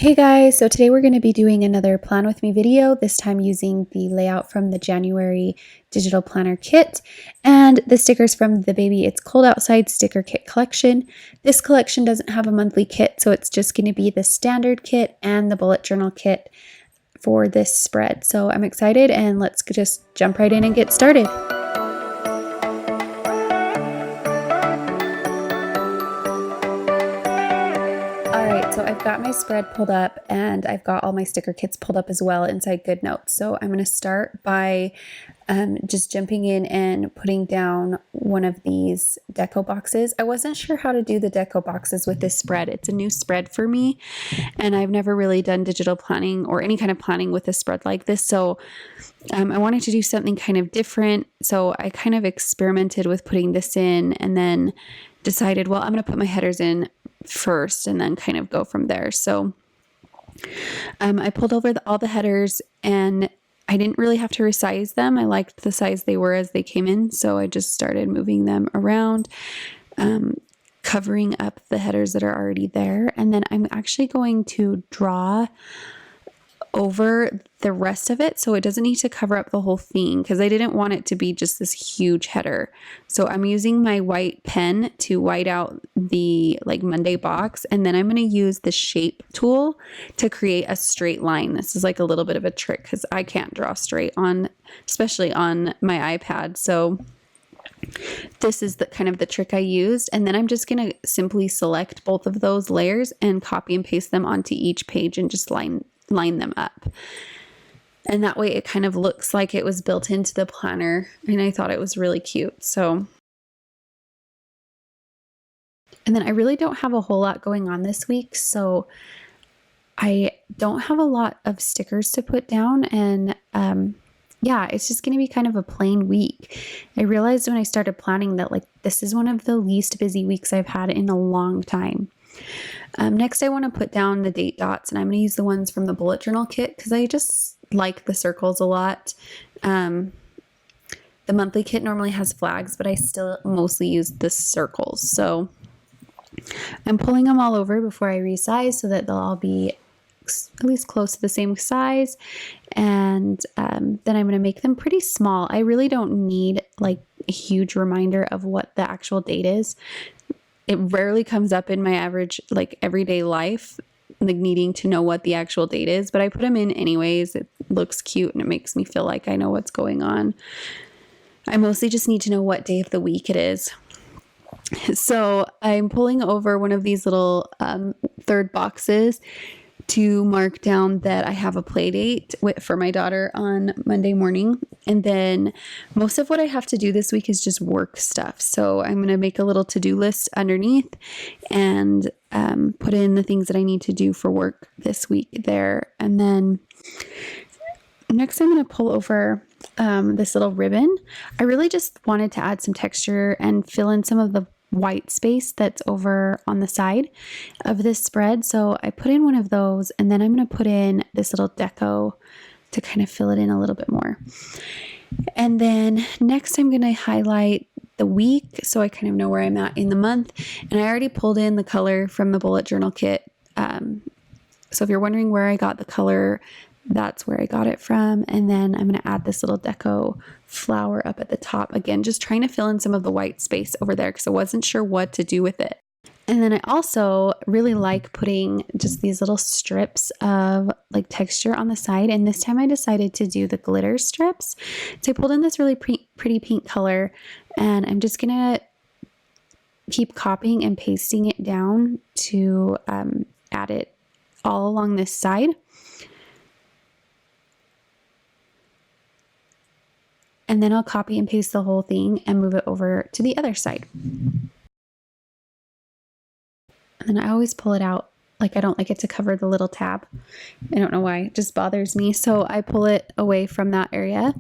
Hey guys, so today we're going to be doing another plan with me video, this time using the layout from the January digital planner kit and the stickers from the Baby It's Cold Outside sticker kit collection. This collection doesn't have a monthly kit, so it's just going to be the standard kit and the bullet journal kit for this spread. So I'm excited, and let's just jump right in and get started. So I've got my spread pulled up, and I've got all my sticker kits pulled up as well inside GoodNotes. So I'm going to start by just jumping in and putting down one of these deco boxes. I wasn't sure how to do the deco boxes with this spread. It's a new spread for me, and I've never really done digital planning or any kind of planning with a spread like this. So I wanted to do something kind of different. So I kind of experimented with putting this in and then decided, well, I'm going to put my headers in first and then kind of go from there. So I pulled over all the headers, and I didn't really have to resize them. I liked the size they were as they came in, so I just started moving them around, covering up the headers that are already there. And then I'm actually going to draw over the rest of it, so it doesn't need to cover up the whole thing, because I didn't want it to be just this huge header. So I'm using my white pen to white out the Monday box, and then I'm going to use the shape tool to create a straight line. This is like a little bit of a trick because I can't draw straight on, especially on my iPad. So this is the kind of the trick I used, and then I'm just going to simply select both of those layers and copy and paste them onto each page and just line them up. And that way it kind of looks like it was built into the planner, and I thought it was really cute. So, and then I really don't have a whole lot going on this week, so I don't have a lot of stickers to put down, and yeah, it's just going to be kind of a plain week. I realized when I started planning that this is one of the least busy weeks I've had in a long time. Next, I want to put down the date dots, and I'm going to use the ones from the bullet journal kit because I just like the circles a lot. The monthly kit normally has flags, but I still mostly use the circles. So I'm pulling them all over before I resize so that they'll all be at least close to the same size. And then I'm going to make them pretty small. I really don't need a huge reminder of what the actual date is. It rarely comes up in my average, everyday life, needing to know what the actual date is, but I put them in anyways. It looks cute and it makes me feel like I know what's going on. I mostly just need to know what day of the week it is. So I'm pulling over one of these little third boxes to mark down that I have a play date for my daughter on Monday morning. And then most of what I have to do this week is just work stuff. So I'm going to make a little to-do list underneath and put in the things that I need to do for work this week there. And then next I'm going to pull over this little ribbon. I really just wanted to add some texture and fill in some of the white space that's over on the side of this spread. So I put in one of those, and then I'm going to put in this little deco to kind of fill it in a little bit more. And then next I'm going to highlight the week so I kind of know where I'm at in the month. And I already pulled in the color from the bullet journal kit. So if you're wondering where I got the color, that's where I got it from. And then I'm going to add this little deco flower up at the top. Again, just trying to fill in some of the white space over there because I wasn't sure what to do with it. And then I also really like putting just these little strips of texture on the side. And this time I decided to do the glitter strips. So I pulled in this really pretty pink color, and I'm just going to keep copying and pasting it down to add it all along this side. And then I'll copy and paste the whole thing and move it over to the other side. And then I always pull it out. I don't like it to cover the little tab. I don't know why. It just bothers me. So I pull it away from that area.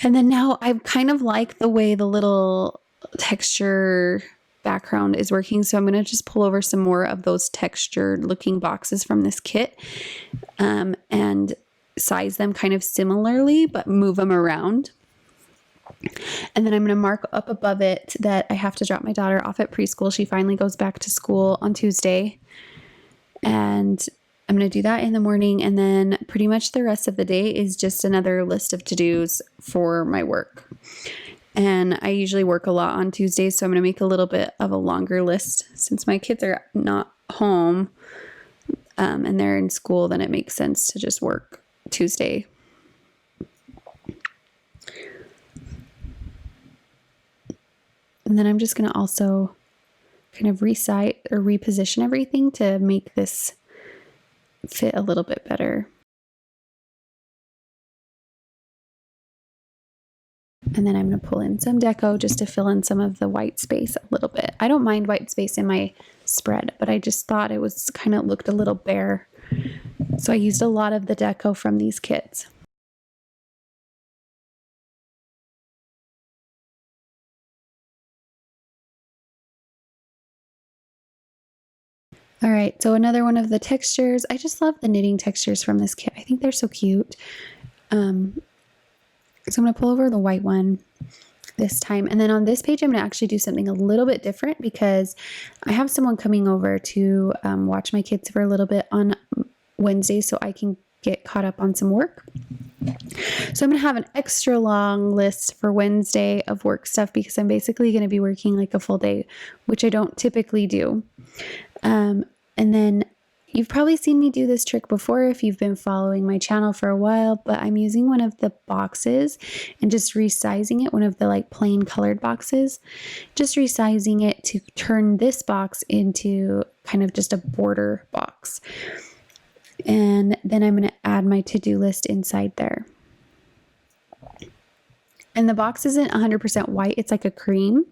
And then now I kind of like the way the little texture background is working. So I'm going to just pull over some more of those textured looking boxes from this kit. And size them kind of similarly, but move them around. And then I'm going to mark up above it that I have to drop my daughter off at preschool. She finally goes back to school on Tuesday. And I'm going to do that in the morning. And then pretty much the rest of the day is just another list of to-dos for my work. And I usually work a lot on Tuesdays, so I'm going to make a little bit of a longer list. Since my kids are not home and they're in school, then it makes sense to just work Tuesday. And then I'm just going to also kind of recite or reposition everything to make this fit a little bit better. And then I'm going to pull in some deco just to fill in some of the white space a little bit. I don't mind white space in my spread, but I just thought it was kind of looked a little bare. So I used a lot of the deco from these kits. All right, so another one of the textures. I just love the knitting textures from this kit. I think they're so cute. So I'm going to pull over the white one this time. And then on this page, I'm going to actually do something a little bit different because I have someone coming over to watch my kids for a little bit on Wednesday so I can get caught up on some work. So I'm going to have an extra long list for Wednesday of work stuff because I'm basically going to be working like a full day, which I don't typically do. And then you've probably seen me do this trick before if you've been following my channel for a while, but I'm using one of the boxes and just resizing it, one of the like plain colored boxes, just resizing it to turn this box into kind of just a border box. And then I'm going to add my to-do list inside there. And the box isn't 100% white, it's like a cream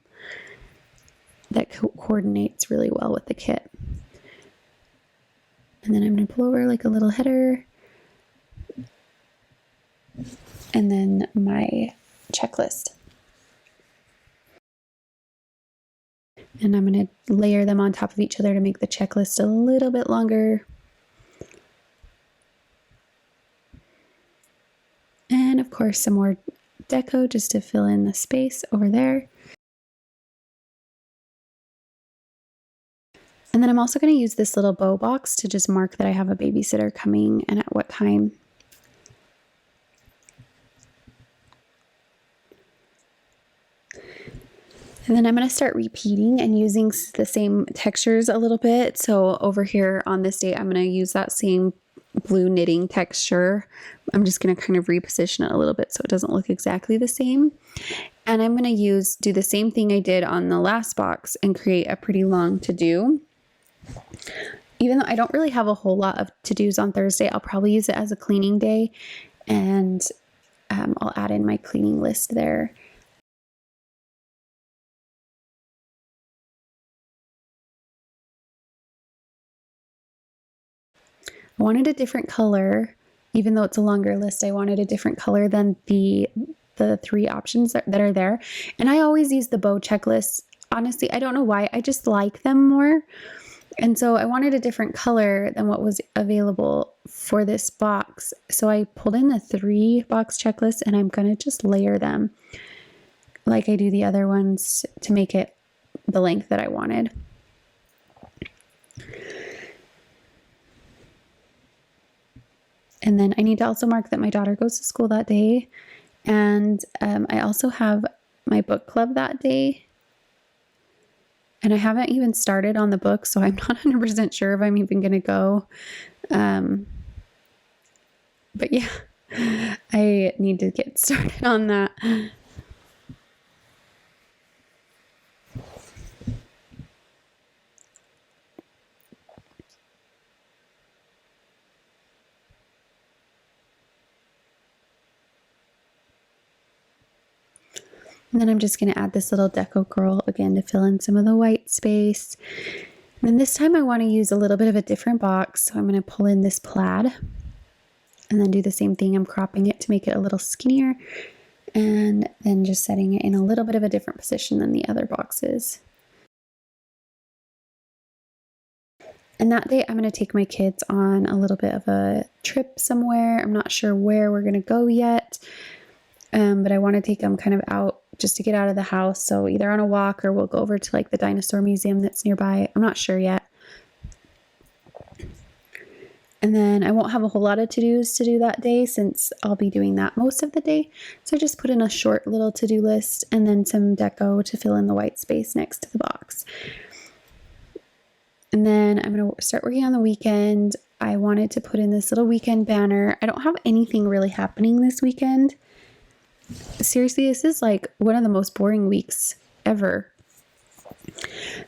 that coordinates really well with the kit. And then I'm going to pull over like a little header. And then my checklist. And I'm going to layer them on top of each other to make the checklist a little bit longer. And of course, some more deco just to fill in the space over there. And then I'm also going to use this little bow box to just mark that I have a babysitter coming and at what time. And then I'm going to start repeating and using the same textures a little bit. So over here on this date, I'm going to use that same blue knitting texture. I'm just going to kind of reposition it a little bit so it doesn't look exactly the same. And I'm going to do the same thing I did on the last box and create a pretty long to-do. Even though I don't really have a whole lot of to-dos on Thursday, I'll probably use it as a cleaning day, and I'll add in my cleaning list there. I wanted a different color, even though it's a longer list. I wanted a different color than the three options that are there. And I always use the bow checklists. Honestly, I don't know why. I just like them more. And so I wanted a different color than what was available for this box. So I pulled in the 3-box checklist and I'm going to just layer them like I do the other ones to make it the length that I wanted. And then I need to also mark that my daughter goes to school that day. And I also have my book club that day. And I haven't even started on the book, so I'm not 100% sure if I'm even going to go. But yeah, I need to get started on that. And then I'm just going to add this little deco girl again to fill in some of the white space. And then this time I want to use a little bit of a different box. So I'm going to pull in this plaid and then do the same thing. I'm cropping it to make it a little skinnier and then just setting it in a little bit of a different position than the other boxes. And that day I'm going to take my kids on a little bit of a trip somewhere. I'm not sure where we're going to go yet, but I want to take them kind of out just to get out of the house. So either on a walk or we'll go over to like the dinosaur museum that's nearby. I'm not sure yet. And then I won't have a whole lot of to-dos to do that day since I'll be doing that most of the day. So I just put in a short little to-do list and then some deco to fill in the white space next to the box. And then I'm going to start working on the weekend. I wanted to put in this little weekend banner. I don't have anything really happening this weekend. Seriously, this is like one of the most boring weeks ever.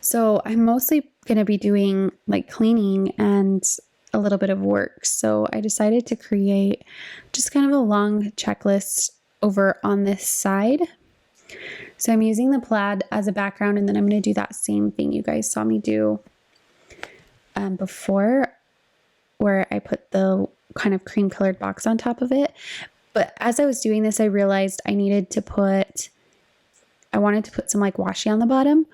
So I'm mostly going to be doing like cleaning and a little bit of work. So I decided to create just kind of a long checklist over on this side. So I'm using the plaid as a background, and then I'm going to do that same thing you guys saw me do before, where I put the kind of cream colored box on top of it. But as I was doing this, I realized I wanted to put some like washi on the bottom,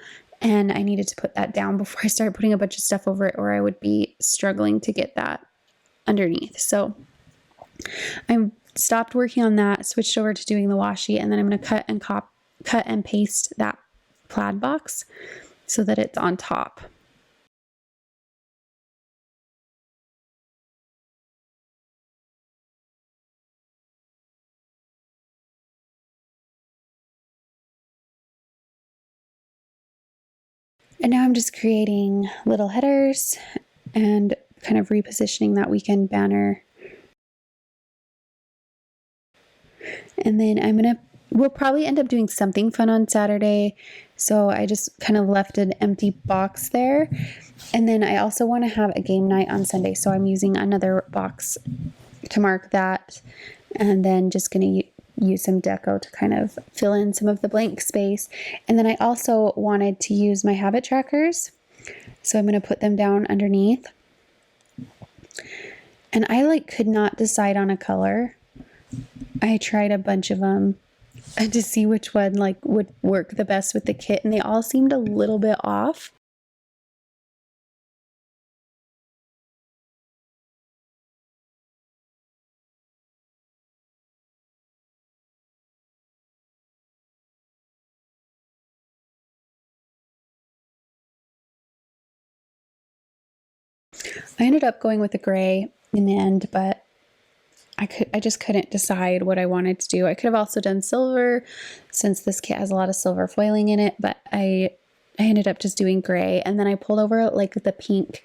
and I needed to put that down before I started putting a bunch of stuff over it, or I would be struggling to get that underneath. So I stopped working on that, switched over to doing the washi, and then I'm going to cut and paste that plaid box so that it's on top. And now I'm just creating little headers and kind of repositioning that weekend banner. And then we'll probably end up doing something fun on Saturday. So I just kind of left an empty box there. And then I also want to have a game night on Sunday. So I'm using another box to mark that. And then just going to use some deco to kind of fill in some of the blank space. And then I also wanted to use my habit trackers. So I'm going to put them down underneath. And I could not decide on a color. I tried a bunch of them to see which one would work the best with the kit, and they all seemed a little bit off. I ended up going with the gray in the end, but I just couldn't decide what I wanted to do. I could have also done silver since this kit has a lot of silver foiling in it, but I ended up just doing gray. And then I pulled over the pink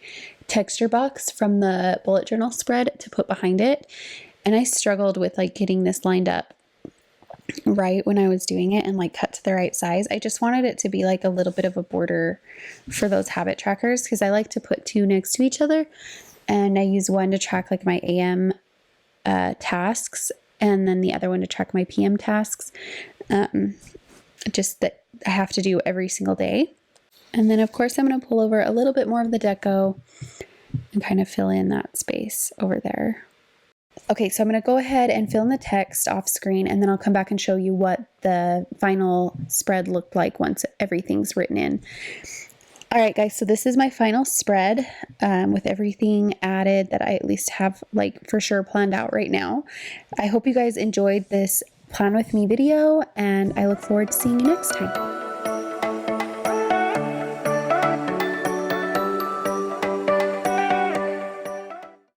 texture box from the bullet journal spread to put behind it. And I struggled with getting this lined up right when I was doing it and cut to the right size. I just wanted it to be a little bit of a border for those habit trackers, because I like to put two next to each other, and I use one to track my AM tasks, and then the other one to track my PM tasks, just that I have to do every single day. And then of course I'm going to pull over a little bit more of the deco and kind of fill in that space over there. Okay, so I'm going to go ahead and fill in the text off screen, and then I'll come back and show you what the final spread looked like once everything's written in. All right, guys, so this is my final spread with everything added that I at least have for sure planned out right now. I hope you guys enjoyed this Plan With Me video, and I look forward to seeing you next time.